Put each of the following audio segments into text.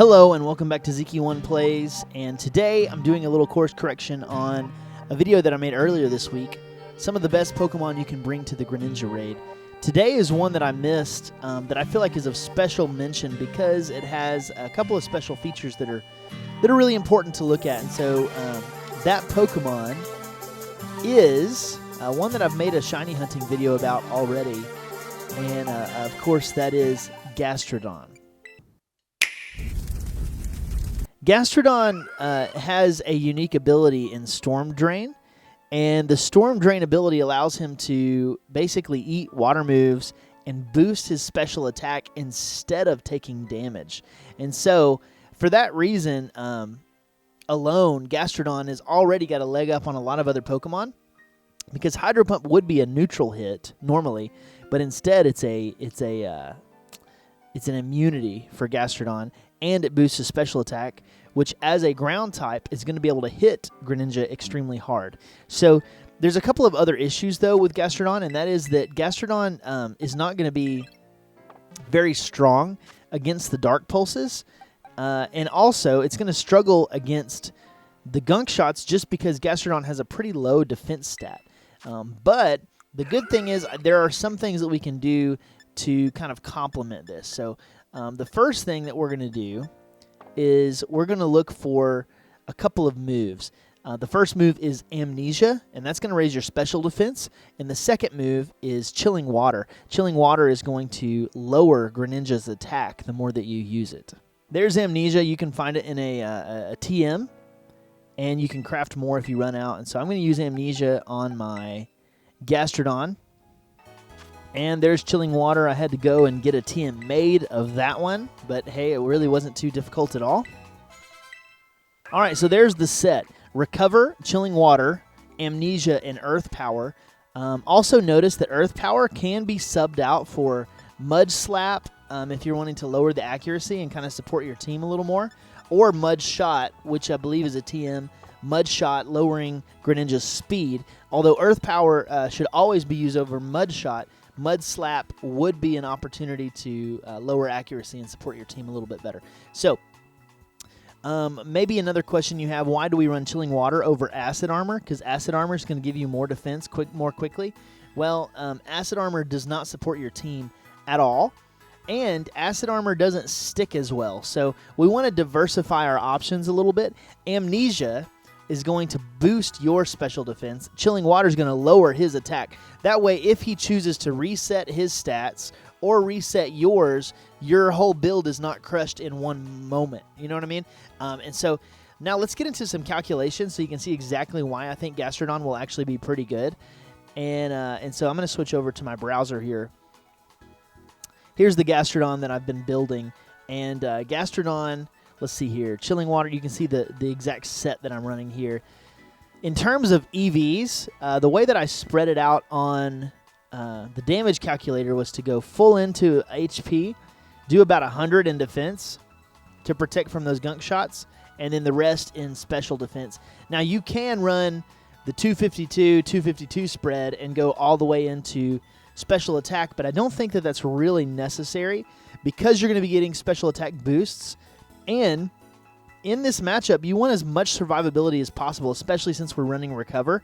Hello and welcome back to Zeke1 Plays, and today I'm doing a little course correction on a video that I made earlier this week, some of the best Pokemon you can bring to the Greninja raid. Today is one that I missed that I feel like is of special mention because it has a couple of special features that are really important to look at, and so that Pokemon is one that I've made a shiny hunting video about already, and of course that is Gastrodon. Gastrodon has a unique ability in Storm Drain, and the Storm Drain ability allows him to basically eat water moves and boost his special attack instead of taking damage. And so, for that reason alone, Gastrodon has already got a leg up on a lot of other Pokemon, because Hydro Pump would be a neutral hit normally, but instead it's an immunity for Gastrodon, and it boosts his special attack, which as a ground type is going to be able to hit Greninja extremely hard. So there's a couple of other issues, though, with Gastrodon, and that is that Gastrodon is not going to be very strong against the Dark Pulses, and also it's going to struggle against the Gunk Shots just because Gastrodon has a pretty low defense stat. But the good thing is there are some things that we can do to kind of complement this. So the first thing that we're going to do is we're going to look for a couple of moves. The first move is Amnesia, and that's going to raise your special defense. And the second move is Chilling Water. Chilling Water is going to lower Greninja's attack the more that you use it. There's Amnesia. You can find it in a TM, and you can craft more if you run out. And so I'm going to use Amnesia on my Gastrodon. And there's Chilling Water. I had to go and get a TM made of that one, but hey, it really wasn't too difficult at all. All right, so there's the set. Recover, Chilling Water, Amnesia, and Earth Power. Also notice that Earth Power can be subbed out for Mud Slap if you're wanting to lower the accuracy and kind of support your team a little more, or Mud Shot, which I believe is a TM. Mud Shot, lowering Greninja's speed. Although Earth Power should always be used over Mud Shot, Mud Slap would be an opportunity to lower accuracy and support your team a little bit better. So, maybe another question you have, why do we run Chilling Water over Acid Armor? Because Acid Armor is going to give you more defense more quickly. Well, Acid Armor does not support your team at all, and Acid Armor doesn't stick as well. So, we want to diversify our options a little bit. Amnesia is going to boost your special defense. Chilling Water is going to lower his attack. That way, if he chooses to reset his stats or reset yours, your whole build is not crushed in one moment. You know what I mean? And so now let's get into some calculations so you can see exactly why I think Gastrodon will actually be pretty good. And so I'm going to switch over to my browser here. Here's the Gastrodon that I've been building. And Gastrodon, let's see here. Chilling Water, you can see the exact set that I'm running here. In terms of EVs, the way that I spread it out on the damage calculator was to go full into HP, do about 100 in defense to protect from those Gunk Shots, and then the rest in special defense. Now, you can run the 252 spread and go all the way into special attack, but I don't think that that's really necessary because you're going to be getting special attack boosts. And in this matchup, you want as much survivability as possible, especially since we're running Recover.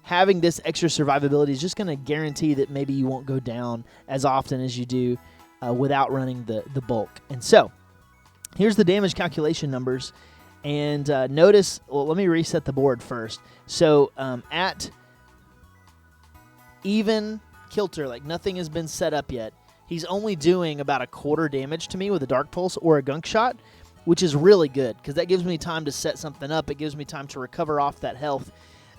Having this extra survivability is just going to guarantee that maybe you won't go down as often as you do without running the bulk. And so, here's the damage calculation numbers. And notice, well, let me reset the board first. So, at even kilter, like nothing has been set up yet, he's only doing about a quarter damage to me with a Dark Pulse or a Gunk Shot, which is really good because that gives me time to set something up. It gives me time to recover off that health.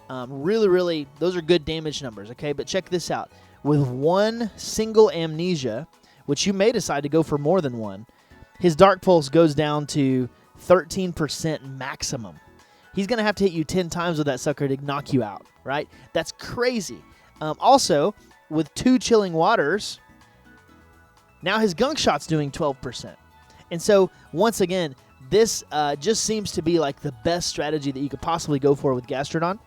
Really, those are good damage numbers, okay? But check this out. With one single Amnesia, which you may decide to go for more than one, his Dark Pulse goes down to 13% maximum. He's going to have to hit you 10 times with that sucker to knock you out, right? That's crazy. Also, with two Chilling Waters, now his Gunk Shot's doing 12%. And so, once again, this just seems to be like the best strategy that you could possibly go for with Gastrodon.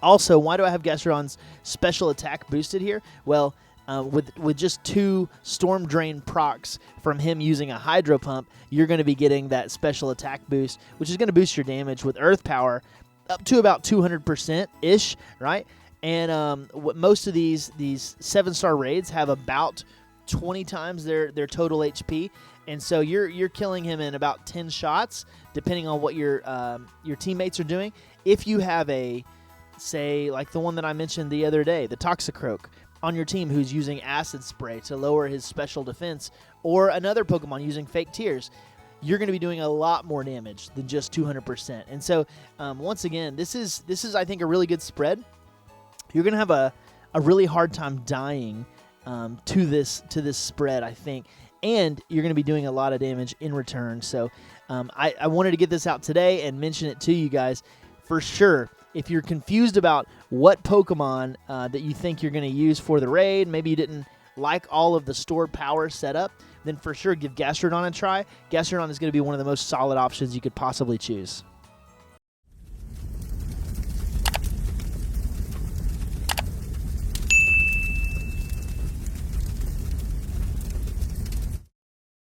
Also, why do I have Gastrodon's special attack boosted here? Well, with just 2 Storm Drain procs from him using a Hydro Pump, you're going to be getting that special attack boost, which is going to boost your damage with Earth Power up to about 200%-ish, right? And what most of these 7-star raids have about 20 times their total HP, and so you're killing him in about 10 shots, depending on what your teammates are doing. If you have a, say, like the one that I mentioned the other day, the Toxicroak, on your team who's using Acid Spray to lower his special defense, or another Pokemon using Fake Tears, you're going to be doing a lot more damage than just 200%. And so, once again, this is I think a really good spread. You're going to have a really hard time dying to this spread, I think, and you're going to be doing a lot of damage in return. So, I wanted to get this out today and mention it to you guys for sure. If you're confused about what Pokemon that you think you're going to use for the raid, maybe you didn't like all of the stored power setup, then for sure give Gastrodon a try. Gastrodon is going to be one of the most solid options you could possibly choose.